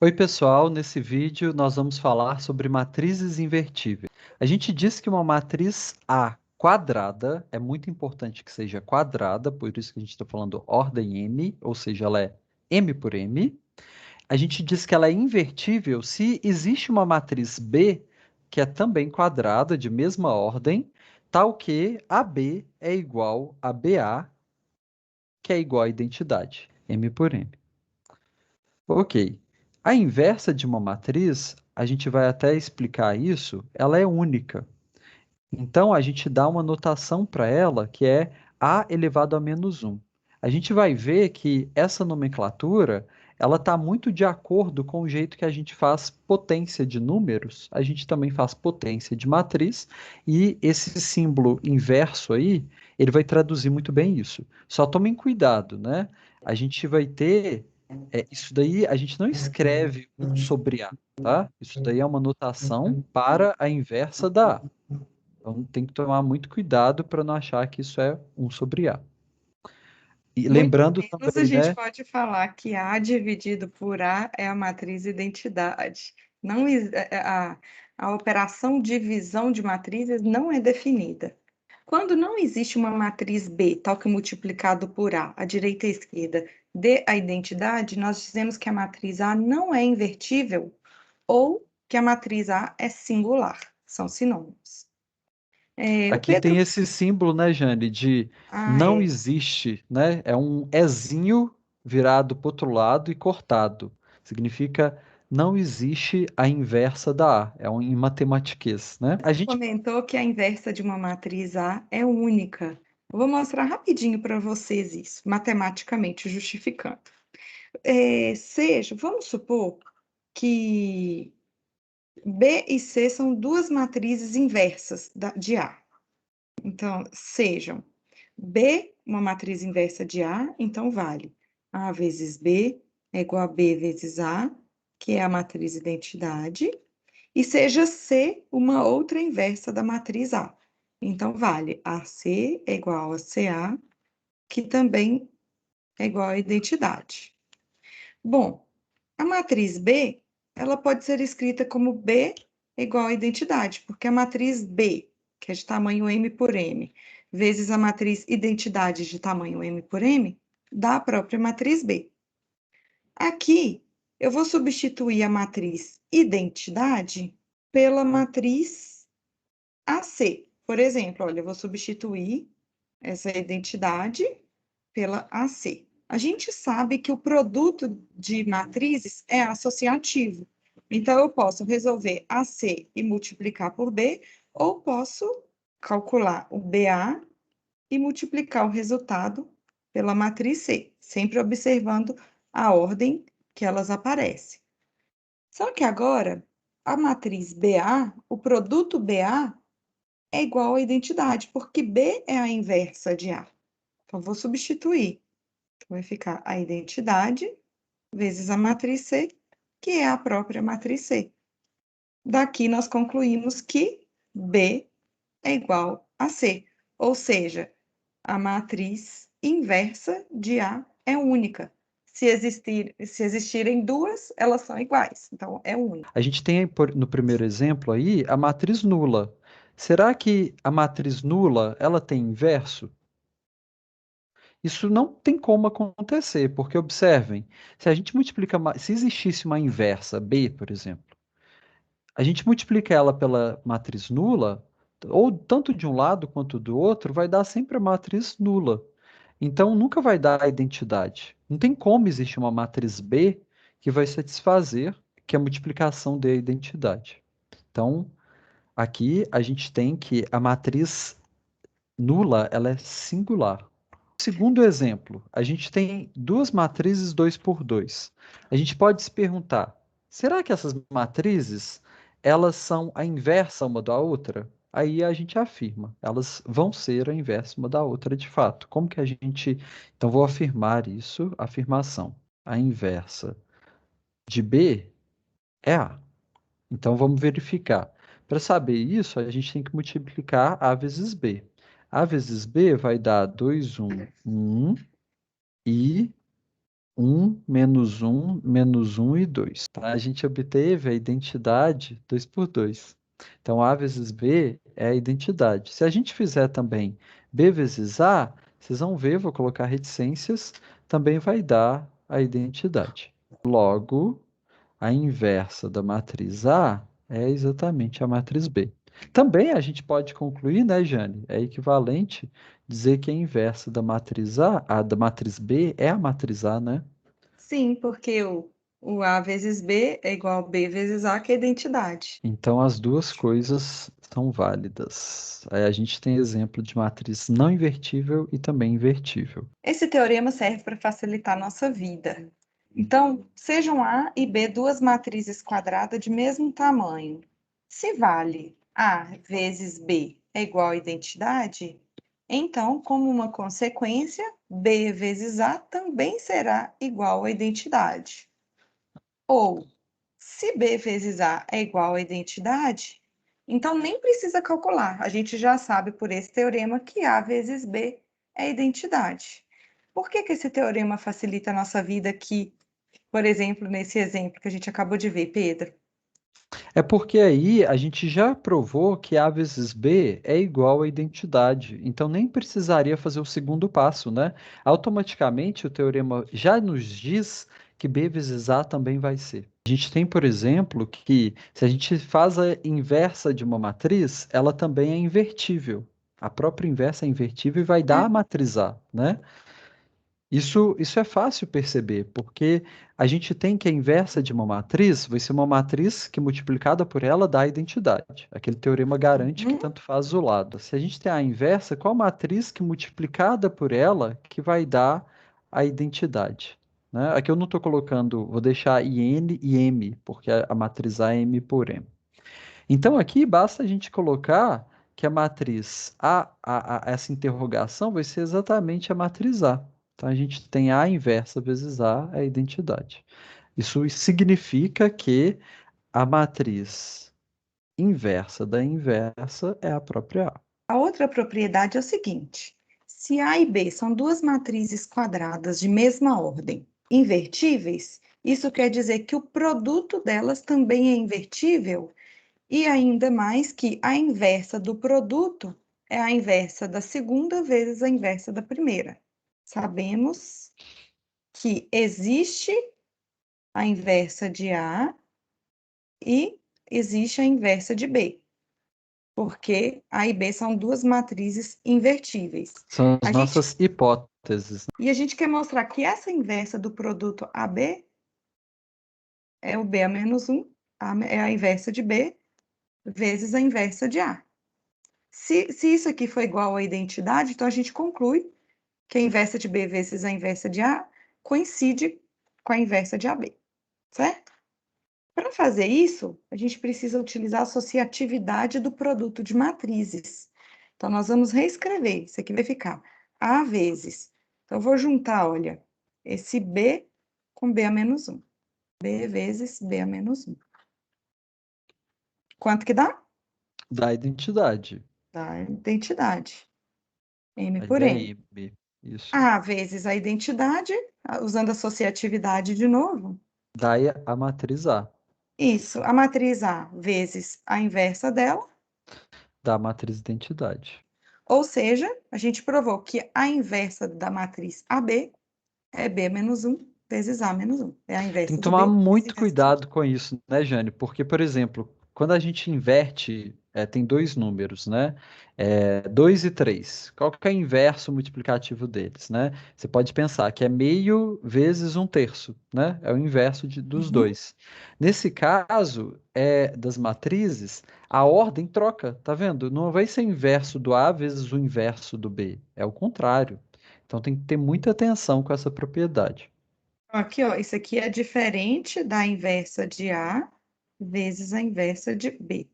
Oi, pessoal. Nesse vídeo nós vamos falar sobre matrizes invertíveis. A gente disse que uma matriz A quadrada é muito importante que seja quadrada, por isso que a gente está falando ordem M, ou seja, ela é M por M. A gente diz que ela é invertível se existe uma matriz B que é também quadrada, de mesma ordem, tal que AB é igual a BA, que é igual à identidade, M por M. Ok. A inversa de uma matriz, a gente vai até explicar isso, ela é única. Então, a gente dá uma notação para ela que é A elevado a menos um. A gente vai ver que essa nomenclatura, ela está muito de acordo com o jeito que a gente faz potência de números, a gente também faz potência de matriz, e esse símbolo inverso aí, ele vai traduzir muito bem isso. Só tomem cuidado, né? A gente vai ter, isso daí, a gente não escreve um sobre A, tá? Isso daí é uma notação para a inversa da A. Então tem que tomar muito cuidado para não achar que isso é um sobre A. E Muito lembrando menos a também, gente né? pode falar que A dividido por A é a matriz identidade. Não, a operação divisão de matrizes não é definida. Quando não existe uma matriz B, tal que multiplicado por A, a direita e a esquerda, dê a identidade, nós dizemos que a matriz A não é invertível ou que a matriz A é singular. São sinônimos. O Aqui Pedro. tem esse símbolo, né, Jane, de Ah, não é. existe, né? É um ezinho virado para o outro lado e cortado. Significa não existe a inversa da A. É um em matematiquês, né? A gente Comentou que a inversa de uma matriz A é única. Eu vou mostrar rapidinho para vocês isso, matematicamente justificando. Vamos supor que B e C são duas matrizes inversas de A. Então, sejam B uma matriz inversa de A, então vale A vezes B é igual a B vezes A, que é a matriz identidade, e seja C uma outra inversa da matriz A. Então, vale AC é igual a CA, que também é igual à identidade. Bom, a matriz B, ela pode ser escrita como B é igual à identidade, porque a matriz B, que é de tamanho M por M, vezes a matriz identidade de tamanho M por M, dá a própria matriz B. Aqui, eu vou substituir a matriz identidade pela matriz AC. Por exemplo, olha, eu vou substituir essa identidade pela AC. A gente sabe que o produto de matrizes é associativo. Então, eu posso resolver AC e multiplicar por B, ou posso calcular o BA e multiplicar o resultado pela matriz C, sempre observando a ordem que elas aparecem. Só que agora, a matriz BA, o produto BA, é igual à identidade, porque B é a inversa de A. Então, vou substituir. Então, vai ficar a identidade vezes a matriz C, que é a própria matriz C. Daqui, nós concluímos que B é igual a C, ou seja, a matriz inversa de A é única. Se existirem duas, elas são iguais, então é única. A gente tem no primeiro exemplo aí a matriz nula. Será que a matriz nula ela tem inverso? Isso não tem como acontecer, porque observem, se a gente multiplica, se existisse uma inversa B, por exemplo, a gente multiplica ela pela matriz nula, ou tanto de um lado quanto do outro, vai dar sempre a matriz nula. Então nunca vai dar a identidade. Não tem como existir uma matriz B que vai satisfazer que a multiplicação dê a identidade. Então, aqui a gente tem que a matriz nula, ela é singular. Segundo exemplo, a gente tem duas matrizes 2 por 2. A gente pode se perguntar, será que essas matrizes, elas são a inversa uma da outra? Aí a gente afirma, elas vão ser a inversa uma da outra de fato. Como que a gente... Então, vou afirmar isso, afirmação. A inversa de B é A. Então, vamos verificar. Para saber isso, a gente tem que multiplicar A vezes B. A vezes B vai dar 2, 1, 1 e menos um e 2. Tá? A gente obteve a identidade 2 por 2. Então, A vezes B é a identidade. Se a gente fizer também B vezes A, vocês vão ver, vou colocar reticências, também vai dar a identidade. Logo, a inversa da matriz A é exatamente a matriz B. Também a gente pode concluir, né, Jane? É equivalente dizer que a inversa da matriz A da matriz B é a matriz A, né? Sim, porque o A vezes B é igual a B vezes A, que é a identidade. Então as duas coisas são válidas. Aí a gente tem exemplo de matriz não invertível e também invertível. Esse teorema serve para facilitar a nossa vida. Então, sejam A e B duas matrizes quadradas de mesmo tamanho. Se vale A vezes B é igual à identidade, então, como uma consequência, B vezes A também será igual à identidade. Ou, se B vezes A é igual à identidade, então nem precisa calcular. A gente já sabe por esse teorema que A vezes B é identidade. Por que que esse teorema facilita a nossa vida aqui, por exemplo, nesse exemplo que a gente acabou de ver, Pedro? É porque aí a gente já provou que A vezes B é igual à identidade, então nem precisaria fazer o segundo passo, né? Automaticamente o teorema já nos diz que B vezes A também vai ser. A gente tem, por exemplo, que se a gente faz a inversa de uma matriz, ela também é invertível. A própria inversa é invertível e vai dar a matriz A, né? Isso é fácil perceber, porque a gente tem que a inversa de uma matriz vai ser uma matriz que multiplicada por ela dá a identidade. Aquele teorema garante que Uhum. tanto faz o lado. Se a gente tem a inversa, qual matriz que multiplicada por ela que vai dar a identidade? Né? Aqui eu não estou colocando, vou deixar IN e M, porque a matriz A é M por M. Então aqui basta a gente colocar que a matriz essa interrogação vai ser exatamente a matriz A. Então a gente tem A inversa vezes A é a identidade. Isso significa que a matriz inversa da inversa é a própria A. A outra propriedade é o seguinte: se A e B são duas matrizes quadradas de mesma ordem invertíveis, isso quer dizer que o produto delas também é invertível, e ainda mais que a inversa do produto é a inversa da segunda vezes a inversa da primeira. Sabemos que existe a inversa de A e existe a inversa de B, porque A e B são duas matrizes invertíveis. São as A gente, nossas hipóteses. e a gente quer mostrar que essa inversa do produto AB é o B a menos 1, é a inversa de B vezes a inversa de A. Se isso aqui for igual à identidade, então a gente conclui que a inversa de B vezes a inversa de A coincide com a inversa de AB, certo? Para fazer isso, a gente precisa utilizar a associatividade do produto de matrizes. Então, nós vamos reescrever. Isso aqui vai ficar A vezes. Então, eu vou juntar, olha, esse B com B a menos 1. B vezes B a menos 1. Quanto que dá? Da identidade. Dá a identidade. M Aí por é N. M. Isso. A vezes a identidade, usando a associatividade de novo. Daí a matriz A. Isso, a matriz A vezes a inversa dela. Da matriz identidade. Ou seja, a gente provou que a inversa da matriz AB é B menos 1 vezes A menos 1. É a Tem inversa que de tomar B vezes a muito inversa de A. cuidado com isso, né, Jane? Porque, por exemplo, quando a gente inverte, tem dois números, né? 2 e 3. Qual que é o inverso multiplicativo deles, né? Você pode pensar que é meio vezes um terço, né? É o inverso dos Uhum. dois. Nesse caso, das matrizes, a ordem troca, tá vendo? Não vai ser inverso do A vezes o inverso do B. É o contrário. Então tem que ter muita atenção com essa propriedade. Aqui, ó, isso aqui é diferente da inversa de A vezes a inversa de B.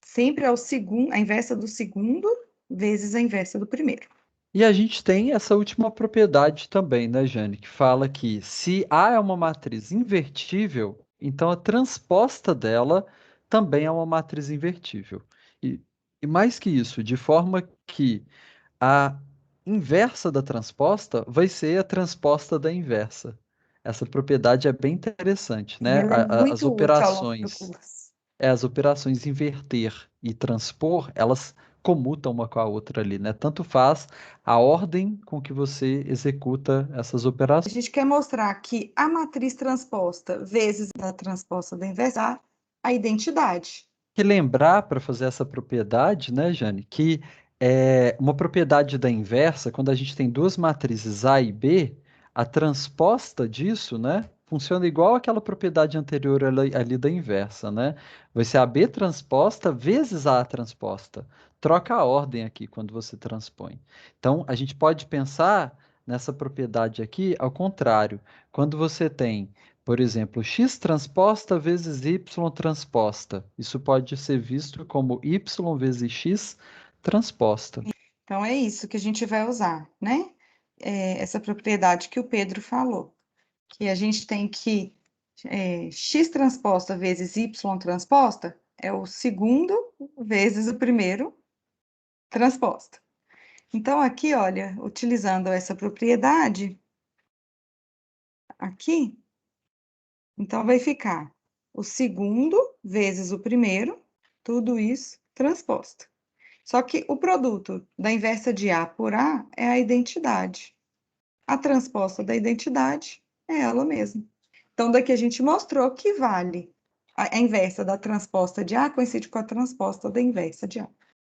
Sempre é o segundo, a inversa do segundo vezes a inversa do primeiro. E a gente tem essa última propriedade também, né, Jane, que fala que se A é uma matriz invertível, então a transposta dela também é uma matriz invertível. E, e mais que isso, de forma que a inversa da transposta vai ser a transposta da inversa. Essa propriedade é bem interessante, E né? ela é As muito útil ao longo do operações, curso. as operações inverter e transpor, elas comutam uma com a outra ali, né? Tanto faz a ordem com que você executa essas A operações. gente quer mostrar que a matriz transposta vezes a transposta da inversa dá a identidade. Que lembrar para fazer essa propriedade, né, Jane, que uma propriedade da inversa, quando a gente tem duas matrizes A e B, a transposta disso, né, funciona igual aquela propriedade anterior ali da inversa, né? Vai ser a B transposta vezes a transposta. Troca a ordem aqui quando você transpõe. Então, a gente pode pensar nessa propriedade aqui ao contrário. Quando você tem, por exemplo, x transposta vezes y transposta. Isso pode ser visto como y vezes x transposta. Então, é isso que a gente vai usar, né? Essa propriedade que o Pedro falou, que a gente tem que x transposta vezes y transposta é o segundo vezes o primeiro transposta. Então, aqui, olha, utilizando essa propriedade, aqui, então vai ficar o segundo vezes o primeiro, tudo isso transposto. Só que o produto da inversa de A por A é a identidade. A transposta da identidade é ela mesma. Então, daqui a gente mostrou que vale a inversa da transposta de A coincide com a transposta da inversa de A.